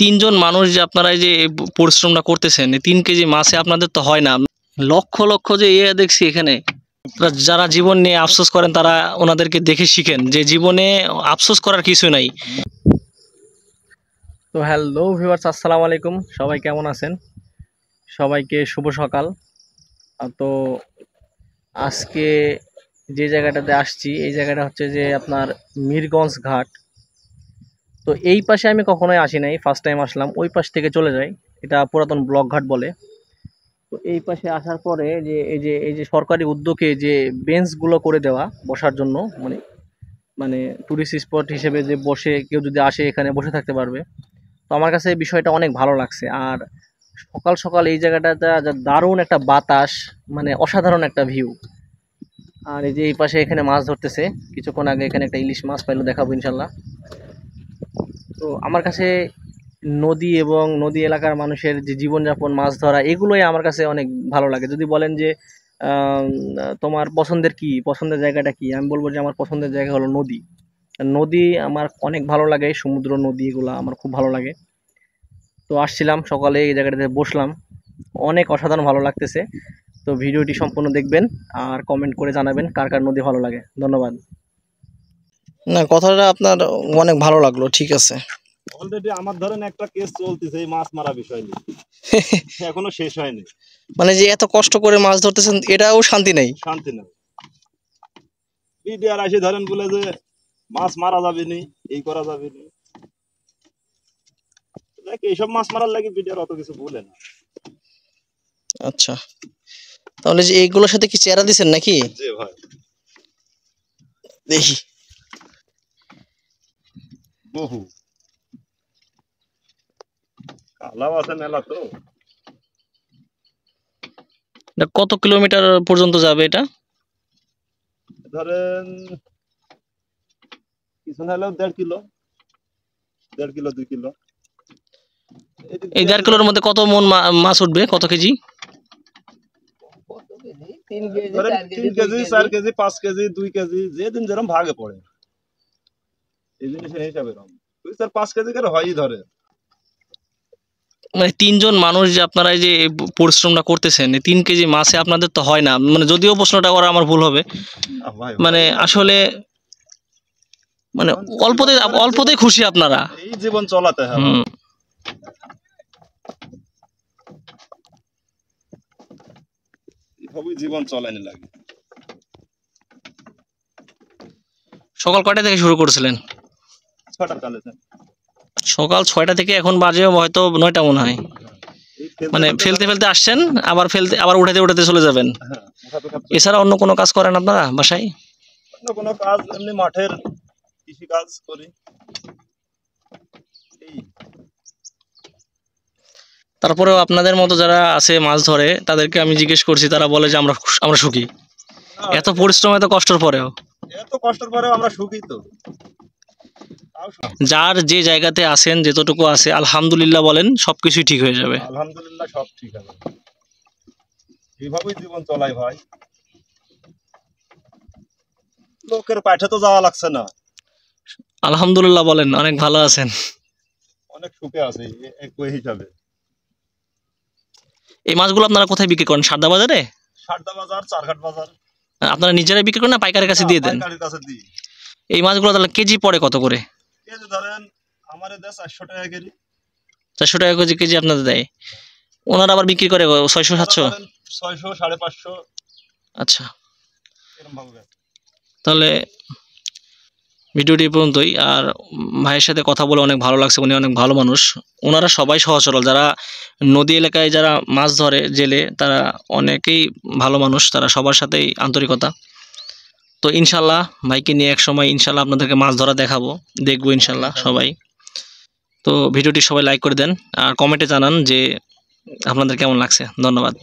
তিনজন মানুষ যে আপনারা এই যে পরিশ্রমটা করতেছেন, 3 কেজি মাছে আপনাদের তো হয় না। লক্ষ লক্ষ যে দেখছি এখানে, যারা জীবন নিয়ে আফসোস করেন তারা ওনাদেরকে দেখে শিখেন যে জীবনে আফসোস করার কিছু নাই। তো হ্যালো ভিউয়ার্স, আসসালামু আলাইকুম। সবাই কেমন আছেন? সবাইকে শুভ সকাল। তো আজকে যে জায়গাটাতে আসছি, এই জায়গাটা হচ্ছে যে আপনার মিরগঞ্জ ঘাট। তো এই পাশে আমি কখনোই আসি নাই, ফার্স্ট টাইম আসলাম। ওই পাশ থেকে চলে যাই, এটা পুরাতন ব্লক ঘাট বলে। তো এই পাশে আসার পরে যে এই যে সরকারি উদ্যোগে যে বেঞ্চগুলো করে দেওয়া বসার জন্য, মানে মানে টুরিস্ট স্পট হিসেবে যে বসে কেউ যদি আসে এখানে বসে থাকতে পারবে। তো আমার কাছে এই বিষয়টা অনেক ভালো লাগছে। আর সকাল সকাল এই জায়গাটাতে যা দারুণ একটা বাতাস, মানে অসাধারণ একটা ভিউ। আর এই যে এই পাশে এখানে মাছ ধরতেছে, কিছুক্ষণ আগে এখানে একটা ইলিশ মাছ পাইলো, দেখাবো ইনশাল্লাহ। তো আমার কাছে নদী এবং নদী এলাকার মানুষের যে জীবনযাপন, মাছ ধরা, এগুলোই আমার কাছে অনেক ভালো লাগে। যদি বলেন যে তোমার পছন্দের জায়গাটা কি, আমি বলবো যে আমার পছন্দের জায়গা হলো নদী। নদী আমার অনেক ভালো লাগে, সমুদ্র, নদী, এগুলো আমার খুব ভালো লাগে। তো আসছিলাম সকালে, এই জায়গাটাতে বসলাম, অনেক অসাধারণ ভালো লাগতেছে। তো ভিডিওটি সম্পূর্ণ দেখবেন আর কমেন্ট করে জানাবেন কার কার নদী ভালো লাগে। ধন্যবাদ। না, কথাটা আপনার অনেক ভালো লাগলো, ঠিক আছে। অলরেডি আমার ধরেন একটা কেস চলতেছে এই মাছ মারা বিষয় নিয়ে, এখনো শেষ হয়নি। মানে যে এত কষ্ট করে মাছ ধরতেছেন, এটাও শান্তি নেই, শান্তি নেই। বিডিআর আসে ধরেন বলে যে মাছ মারা যাবে নি, এই করা যাবে নি। দেখ এইসব মাছ মারার লাগে বিডিআর অত কিছু বলে না। আচ্ছা, তাহলে যে এইগুলোর সাথে কি চেরা দিছেন নাকি? জি ভাই, দেখি। বহু কালাও আছে মেলা। তো কত কিলোমিটার পর্যন্ত যাবে এটা? ধরেন কিছু না হলেও 1.5 কিলো, 2 কিলো। এই 1.5 কিলোর মধ্যে কত মন মাছ উঠবে, কত KG? 3 KG, 4 KG, 5 KG, 2 KG, যেদিন যেরকম ভাগে পড়ে এই জিনিসের হিসাবে। 2-4-5 কেজি করে হয়ই ধরে। মানে 3জন মানুষ যে আপনারা এই যে পরিশ্রমটা করতেছেন, 3 কেজি মাছে আপনাদের তো হয় না। মানে যদিও প্রশ্নটা করা আমার ভুল হবে, মানে আসলে মানে অল্পতেই খুশি আপনারা। এই জীবন চলাতে হবে, এইভাবেই জীবন চলানি লাগে। সকাল কয়টা থেকে শুরু করেছিলেন? 6টার কালে। সকাল 6টা থেকে এখন বাজে হয়তো 9টা মনে হয়। মানে ফেলতে ফেলতে আসছেন, আবার উঠাতে চলে যাবেন। এছাড়া অন্য কোনো কাজ করেন আপনারা বাসায়? অন্য কোনো কাজ এমনি মাঠের কৃষি কাজ করি। তারপরেও আপনাদের মতো যারা আছে মাছ ধরে, তাদেরকে আমি জিজ্ঞেস করছি, তারা বলে যে আমরা সুখী। এত পরিশ্রম, এত কষ্টের পরেও আমরা সুখী। তো যার যে জায়গাতে আছেন, যতটুকু আছে, আলহামদুলিল্লাহ বলেন, সবকিছুই ঠিক হয়ে যাবে। আলহামদুলিল্লাহ, সব ঠিক আছে। এইভাবেই জীবন চলাই ভাই। লোকের পাঠে তো যাওয়া লাগছে না। আলহামদুলিল্লাহ বলেন, অনেক ভালো আছেন, অনেক সুখে আছে একই হিসাবে। এই মাছগুলো আপনারা কোথায় বিক্রি করেন? সারদা বাজারে? সারদা বাজার, চারঘাট বাজার। আপনারা নিজেরাই বিক্রি করেন না পাইকারের কাছে দিয়ে দেন? পাইকারের কাছে দিই। এই মাছগুলো তাহলে কেজি পড়ে কত করে? কেজি ধরেন আমারে দেয় 400 টাকা কেজি। 400 টাকা কেজি আপনাদের দেয়? ওনারা আবার বিক্রি করে 600-700? 600, 550। আচ্ছা, তাহলে ভিডিওটি এই পর্যন্তই। আর ভাইয়ের সাথে কথা বলে অনেক ভালো লাগছে, উনি অনেক ভালো মানুষ। ওনারা সবাই সহজ সরল, যারা নদী এলাকায় যারা মাছ ধরে জেলে, তারা অনেকেই ভালো মানুষ, তারা সবার সাথেই আন্তরিকতা। তো ইনশাল্লাহ ভাইকে নিয়ে এক সময় ইনশাল্লাহ আপনাদেরকে মাছ ধরা দেখবো ইনশাল্লাহ সবাই। তো ভিডিওটি সবাই লাইক করে দেন আর কমেন্টে জানান যে আপনাদের কেমন লাগছে। ধন্যবাদ।